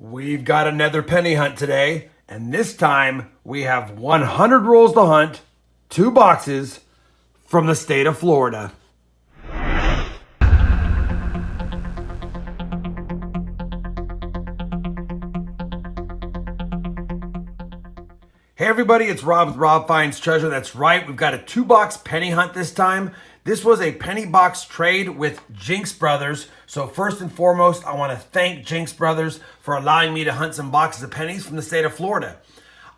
We've got another penny hunt today, and this time we have 100 rolls to hunt, 2 boxes from the state of Florida. Hey everybody, it's Rob with RobFindsTreasure. That's right, we've got a 2-box penny hunt this time. This was a penny box trade with Jinx Brothers. So first and foremost, I want to thank Jinx Brothers for allowing me to hunt some boxes of pennies from the state of Florida.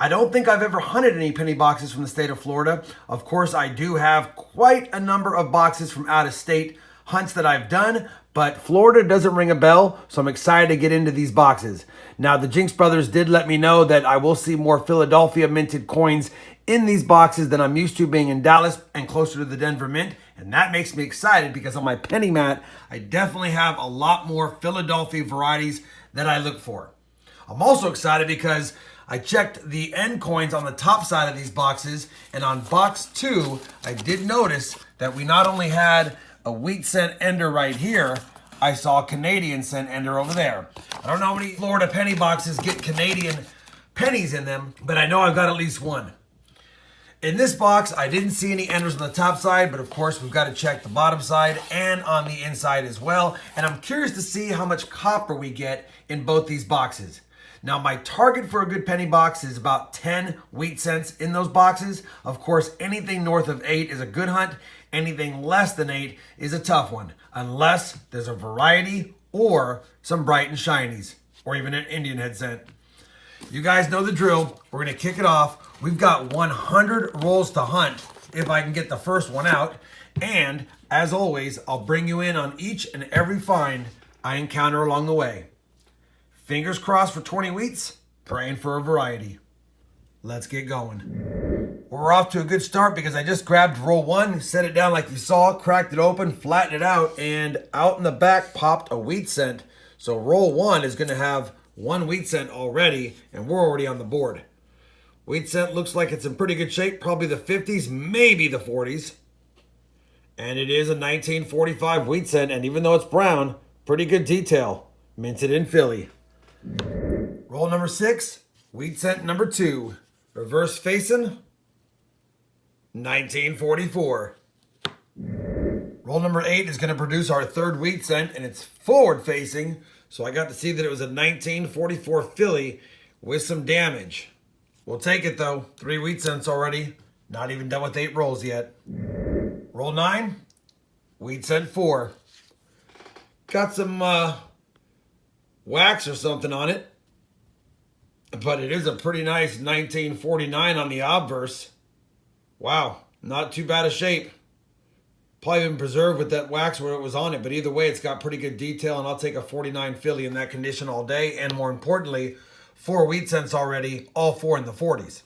I don't think I've ever hunted any penny boxes from the state of Florida. Of course, I do have quite a number of boxes from out of state hunts that I've done, but Florida doesn't ring a bell, so I'm excited to get into these boxes. Now, the Jinx Brothers did let me know that I will see more Philadelphia minted coins in these boxes than I'm used to being in Dallas and closer to the Denver Mint, and that makes me excited because on my penny mat, I definitely have a lot more Philadelphia varieties that I look for. I'm also excited because I checked the end coins on the top side of these boxes, and on box 2, I did notice that we not only had a wheat cent ender right here, I saw a Canadian cent ender over there. I don't know how many Florida penny boxes get Canadian pennies in them, but I know I've got at least one. In this box, I didn't see any enders on the top side, but of course we've got to check the bottom side and on the inside as well. And I'm curious to see how much copper we get in both these boxes. Now, my target for a good penny box is about 10 wheat cents in those boxes. Of course, anything north of 8 is a good hunt. Anything less than 8 is a tough one, unless there's a variety or some bright and shinies, or even an Indian Head cent. You guys know the drill. We're going to kick it off. We've got 100 rolls to hunt if I can get the first one out. And as always, I'll bring you in on each and every find I encounter along the way. Fingers crossed for 20 wheats, praying for a variety. Let's get going. We're off to a good start because I just grabbed roll 1, set it down like you saw, cracked it open, flattened it out, and out in the back popped a wheat cent. So roll 1 is going to have 1 wheat cent already, and we're already on the board. Wheat cent looks like it's in pretty good shape, probably the 50s, maybe the 40s. And it is a 1945 wheat cent, and even though it's brown, pretty good detail. Minted in Philly. Roll number 6, wheat cent number 2. Reverse facing, 1944. Roll number 8 is going to produce our 3rd wheat cent, and it's forward facing. So I got to see that it was a 1944 Philly with some damage. We'll take it though. 3 wheat cents already. Not even done with 8 rolls yet. Roll 9, wheat cent 4. Got some wax or something on it. But it is a pretty nice 1949 on the obverse. Wow, not too bad a shape. Probably been preserved with that wax where it was on it, but either way, it's got pretty good detail, and I'll take a 49 Philly in that condition all day, and more importantly, 4 wheat cents already, all 4 in the 40s.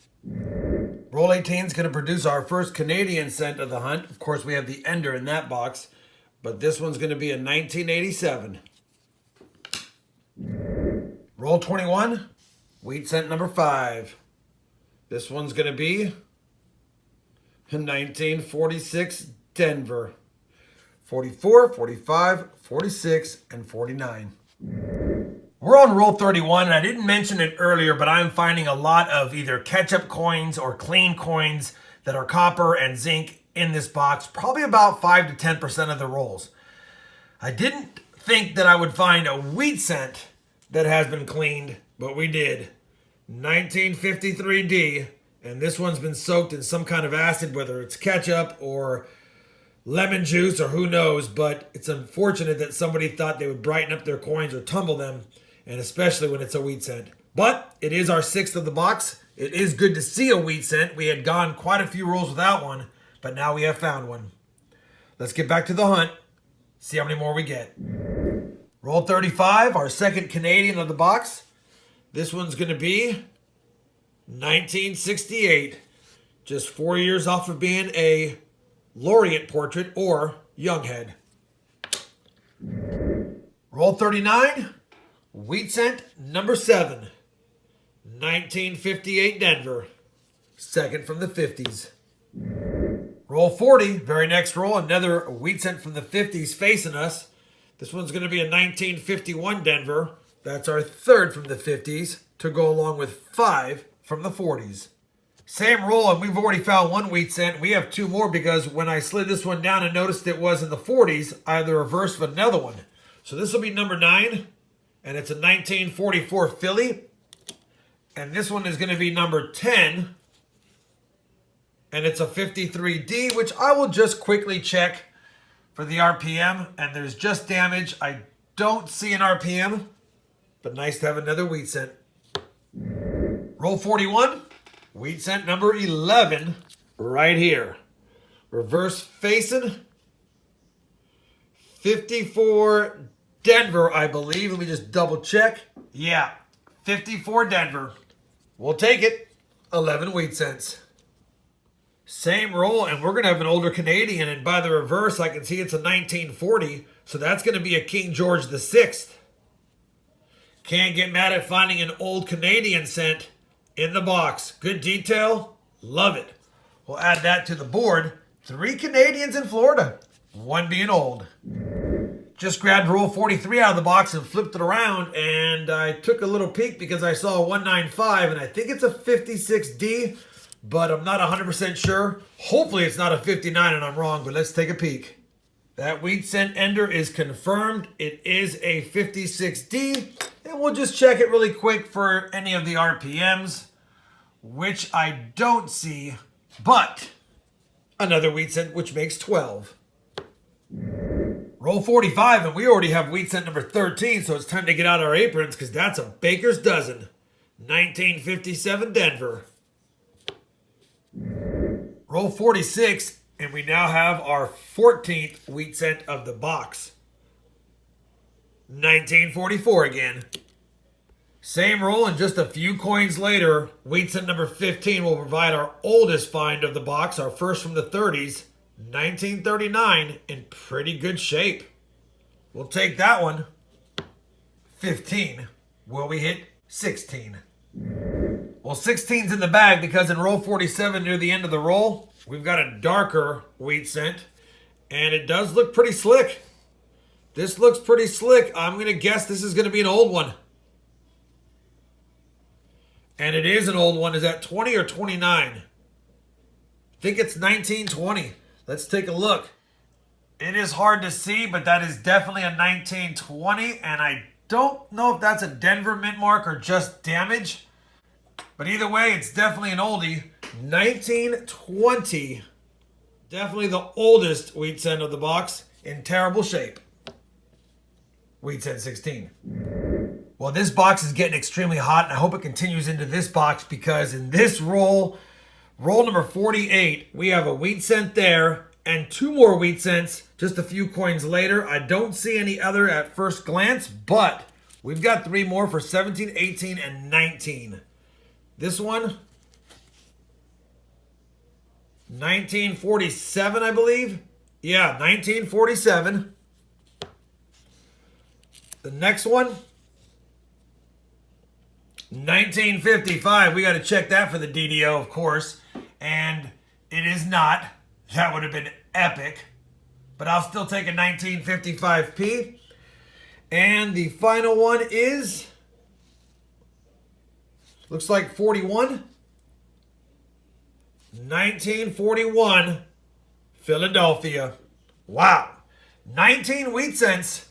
Roll 18 is going to produce our first Canadian cent of the hunt. Of course, we have the ender in that box, but this one's going to be a 1987. Roll 21, wheat cent number 5. This one's going to be 1946 Denver. 44, 45, 46, and 49. We're on roll 31, and I didn't mention it earlier, but I'm finding a lot of either catch-up coins or clean coins that are copper and zinc in this box, probably about 5 to 10% of the rolls. I didn't think that I would find a wheat cent that has been cleaned, but we did. 1953D, and this one's been soaked in some kind of acid, whether it's ketchup or lemon juice or who knows, but it's unfortunate that somebody thought they would brighten up their coins or tumble them, and especially when it's a wheat cent. But it is our 6th of the box. It is good to see a wheat cent. We had gone quite a few rolls without one, but now we have found one. Let's get back to the hunt, see how many more we get. Roll 35, our 2nd Canadian of the box. This one's going to be 1968. Just 4 years off of being a laureate portrait or young head. Roll 39, wheat cent number 7. 1958 Denver. 2nd from the 50s. Roll 40, very next roll, another wheat cent from the 50s facing us. This one's going to be a 1951 Denver. That's our third from the 50s to go along with 5 from the 40s. Same roll, and we've already found one wheat cent. We have 2 more because when I slid this one down and noticed it was in the 40s, I have the reverse of another one. So this will be number 9, and it's a 1944 Philly. And this one is going to be number 10, and it's a 53D, which I will just quickly check for the RPM, and there's just damage. I don't see an RPM, but nice to have another wheat cent. Roll 41. Wheat cent number 11 right here. Reverse facing. 54 Denver, I believe. Let me just double check. Yeah, 54 Denver. We'll take it. 11 wheat cents. Same roll, and we're going to have an older Canadian, and by the reverse, I can see it's a 1940, so that's going to be a King George VI. Can't get mad at finding an old Canadian cent in the box. Good detail. Love it. We'll add that to the board. 3 Canadians in Florida. 1 being old. Just grabbed roll 43 out of the box and flipped it around, and I took a little peek because I saw a 195, and I think it's a 56D, but I'm not 100% sure. Hopefully it's not a 59 and I'm wrong, but let's take a peek. That wheat cent ender is confirmed. It is a 56D, and we'll just check it really quick for any of the RPMs, which I don't see, but another wheat cent, which makes 12. Roll 45, and we already have wheat cent number 13, so it's time to get out our aprons because that's a baker's dozen. 1957 Denver. Roll 46, and we now have our 14th wheat cent of the box. 1944 again. Same roll, and just a few coins later, wheat cent number 15 will provide our oldest find of the box, our first from the 30s. 1939 in pretty good shape. We'll take that one. 15. Will we hit 16? Well, 16's in the bag because in roll 47 near the end of the roll, we've got a darker wheat cent, and it does look pretty slick. This looks pretty slick. I'm going to guess this is going to be an old one. And it is an old one. Is that 20 or 29? I think it's 1920. Let's take a look. It is hard to see, but that is definitely a 1920, and I don't know if that's a Denver mint mark or just damage. But either way, it's definitely an oldie. 1920. Definitely the oldest wheat cent of the box. In terrible shape. Wheat cent 16. Well, this box is getting extremely hot, and I hope it continues into this box because in this roll number 48, we have a wheat cent there and 2 more wheat cents just a few coins later. I don't see any other at first glance, but we've got 3 more for 17, 18, and 19. This one, 1947, I believe. Yeah, 1947. The next one, 1955. We got to check that for the DDO, of course. And it is not. That would have been epic. But I'll still take a 1955p. And the final one is, looks like 41. 1941, Philadelphia. Wow. 19 wheat cents.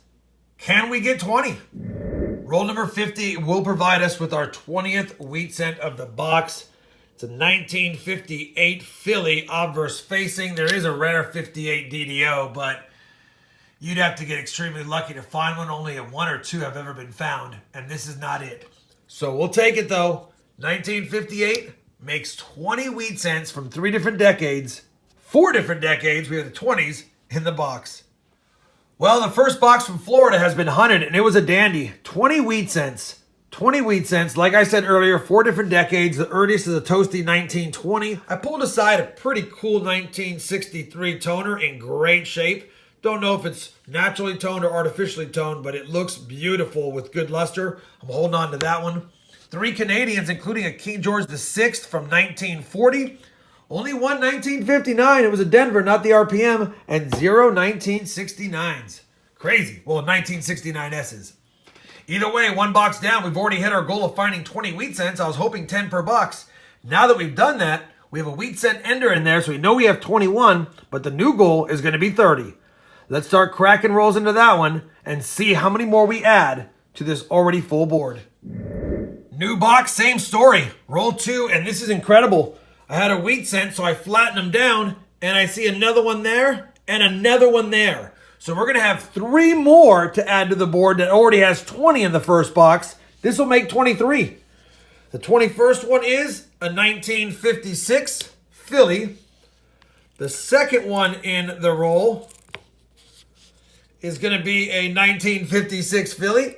Can we get 20? Roll number 50 will provide us with our 20th wheat cent of the box. It's a 1958 Philly obverse facing. There is a rare 58 DDO, but you'd have to get extremely lucky to find one. Only 1 or 2 have ever been found, and this is not it. So we'll take it, though. 1958 makes 20 wheat cents from 3 different decades. 4 different decades. We have the 20s in the box. Well, the first box from Florida has been hunted, and it was a dandy. 20 wheat cents. 20 wheat cents. Like I said earlier, 4 different decades. The earliest is a toasty 1920. I pulled aside a pretty cool 1963 toner in great shape. Don't know if it's naturally toned or artificially toned, but it looks beautiful with good luster. I'm holding on to that one. 3 Canadians, including a King George VI from 1940. Only 1 1959. It was a Denver, not the RPM. And 0 1969s. Crazy. Well, 1969 S's. Either way, one box down. We've already hit our goal of finding 20 wheat cents. I was hoping 10 per box. Now that we've done that, we have a wheat cent ender in there, so we know we have 21, but the new goal is going to be 30. Let's start cracking rolls into that one and see how many more we add to this already full board. New box, same story. Roll 2, and this is incredible. I had a wheat cent, so I flattened them down, and I see another one there and another one there. So we're going to have 3 more to add to the board that already has 20 in the first box. This will make 23. The 21st one is a 1956 Philly. The second one in the roll is going to be a 1956 Philly.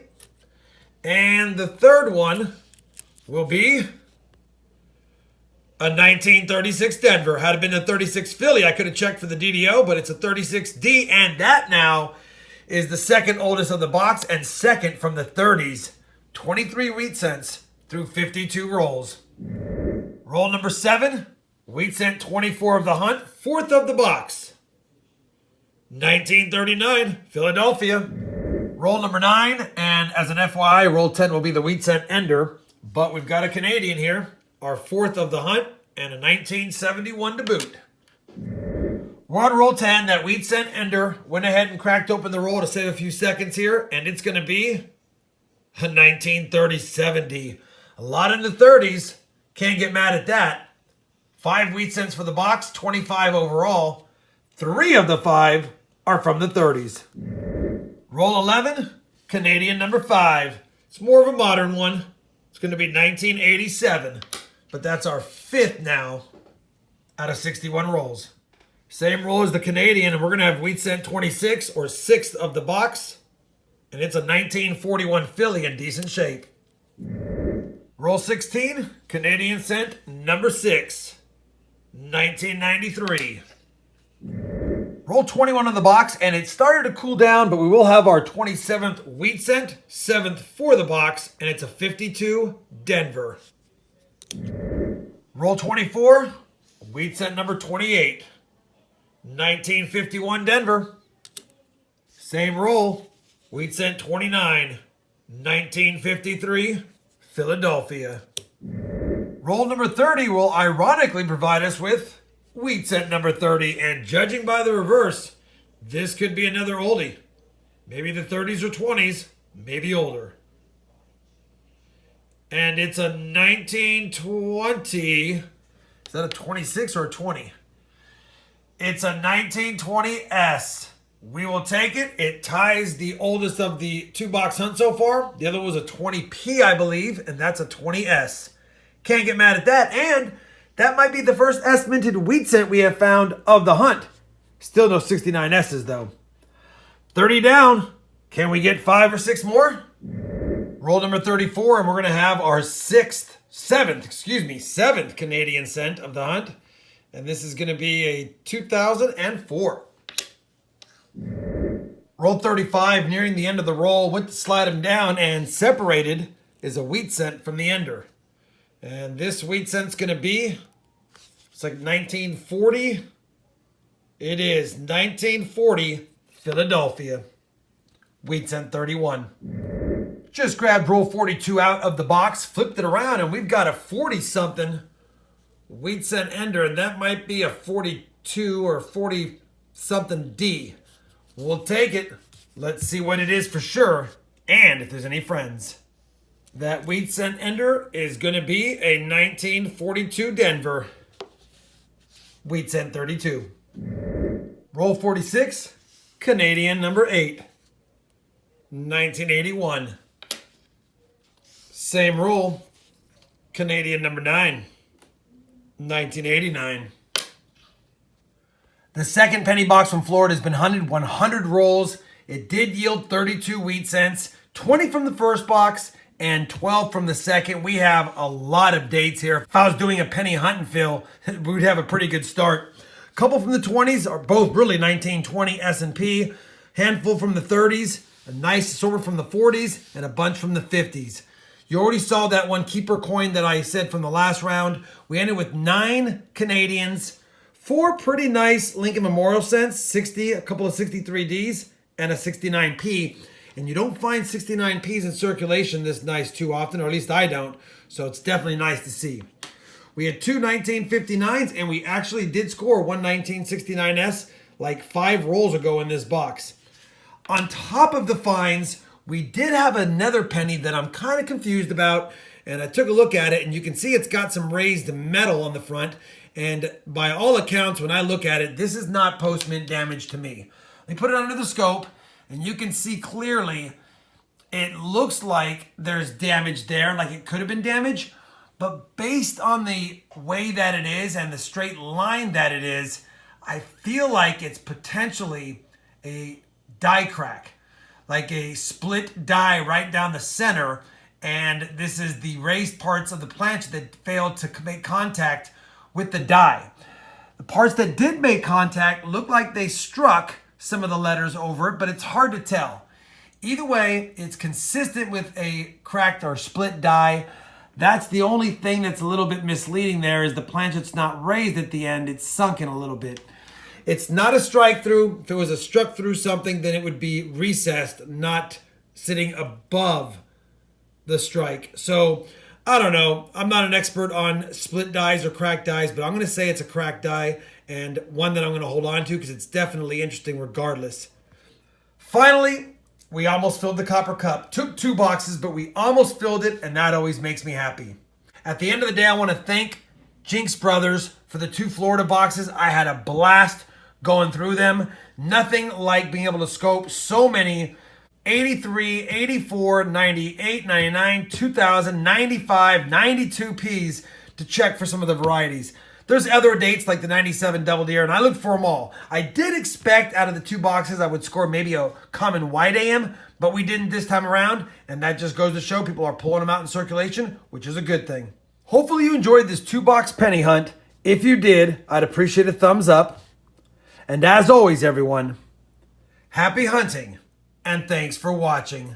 And the third one will be a 1936 Denver. Had it been a 36 Philly, I could have checked for the DDO, but it's a 36D, and that now is the second oldest of the box and second from the 30s. 23 wheat cents through 52 rolls. Roll number 7, wheat cent 24 of the hunt, fourth of the box. 1939, Philadelphia. Roll number 9, and as an FYI, roll 10 will be the wheat cent ender, but we've got a Canadian here. Our fourth of the hunt, and a 1971 to boot. We're on roll 10. That wheat cent ender went ahead and cracked open the roll to save a few seconds here, and it's going to be a 1930-70. A lot in the 30s. Can't get mad at that. 5 wheat cents for the box, 25 overall. 3 of the 5 are from the 30s. Roll 11, Canadian number 5. It's more of a modern one. It's going to be 1987. But that's our 5th now out of 61 rolls. Same roll as the Canadian, and we're going to have wheat cent 26, or 6th of the box. And it's a 1941 Philly in decent shape. Roll 16, Canadian cent number 6, 1993. Roll 21 on the box, and it started to cool down, but we will have our 27th wheat cent, 7th for the box, and it's a 52 Denver. Roll 24, wheat cent number 28, 1951 Denver. Same roll, wheat cent 29, 1953 Philadelphia. Roll number 30 will ironically provide us with wheat cent number 30, and judging by the reverse, this could be another oldie. Maybe the 30s or 20s, maybe older. And it's a 1920. Is that a 26 or a 20? It's a 1920S. We will take it. It ties the oldest of the 2-box hunt so far. The other was a 20P, I believe, and that's a 20S. Can't get mad at that. And that might be the first S-minted wheat cent we have found of the hunt. Still no 69S's, though. 30 down. Can we get 5 or 6 more? Roll number 34, and we're going to have our 7th Canadian cent of the hunt. And this is going to be a 2004. Roll 35, nearing the end of the roll, went to slide him down, and separated is a wheat cent from the ender. And this wheat cent's going to be, it's like 1940. It is 1940 Philadelphia. Wheat cent 31. Just grabbed roll 42 out of the box, flipped it around, and we've got a 40-something wheat cent ender, and that might be a 42 or 40-something D. We'll take it. Let's see what it is for sure, and if there's any friends. That wheat cent ender is going to be a 1942 Denver. Wheat cent 32. Roll 46, Canadian number 8, 1981. Same roll, Canadian number 9, 1989. The second penny box from Florida has been hunted 100 rolls. It did yield 32 wheat cents, 20 from the first box, and 12 from the second. We have a lot of dates here. If I was doing a penny hunt and fill, we'd have a pretty good start. A couple from the 20s are both really 1920 S&P. Handful from the 30s, a nice assortment from the 40s, and a bunch from the 50s. You already saw that one keeper coin that I said from the last round. We ended with 9 Canadians, 4 pretty nice Lincoln Memorial cents, 60, a couple of 63Ds, and a 69P. And you don't find 69Ps in circulation this nice too often, or at least I don't. So it's definitely nice to see. We had two 1959s, and we actually did score one 1969S like 5 rolls ago in this box. On top of the finds, we did have another penny that I'm kind of confused about, and I took a look at it, and you can see it's got some raised metal on the front, and by all accounts, when I look at it, this is not post-mint damage to me. Let me put it under the scope, and you can see clearly it looks like there's damage there, like it could have been damage, but based on the way that it is and the straight line that it is, I feel like it's potentially a die crack, like a split die right down the center, and this is the raised parts of the planchet that failed to make contact with the die. The parts that did make contact look like they struck some of the letters over it, but it's hard to tell. Either way, it's consistent with a cracked or split die. That's the only thing that's a little bit misleading there, is the planchet's not raised at the end, it's sunken a little bit. It's not a strike through. If it was a struck through something, then it would be recessed, not sitting above the strike. So I don't know. I'm not an expert on split dies or cracked dies, but I'm going to say it's a cracked die, and one that I'm going to hold on to because it's definitely interesting regardless. Finally, we almost filled the copper cup. Took 2 boxes, but we almost filled it, and that always makes me happy. At the end of the day, I want to thank Jinx Brothers for the 2 Florida boxes. I had a blast going through them. Nothing like being able to scope so many 83, 84, 98, 99, 2000, 95, 92 Ps to check for some of the varieties. There's other dates like the 97 Double Deer, and I looked for them all. I did expect out of the 2 boxes I would score maybe a common white AM, but we didn't this time around, and that just goes to show people are pulling them out in circulation, which is a good thing. Hopefully you enjoyed this 2-box penny hunt. If you did, I'd appreciate a thumbs up. And as always, everyone, happy hunting, and thanks for watching.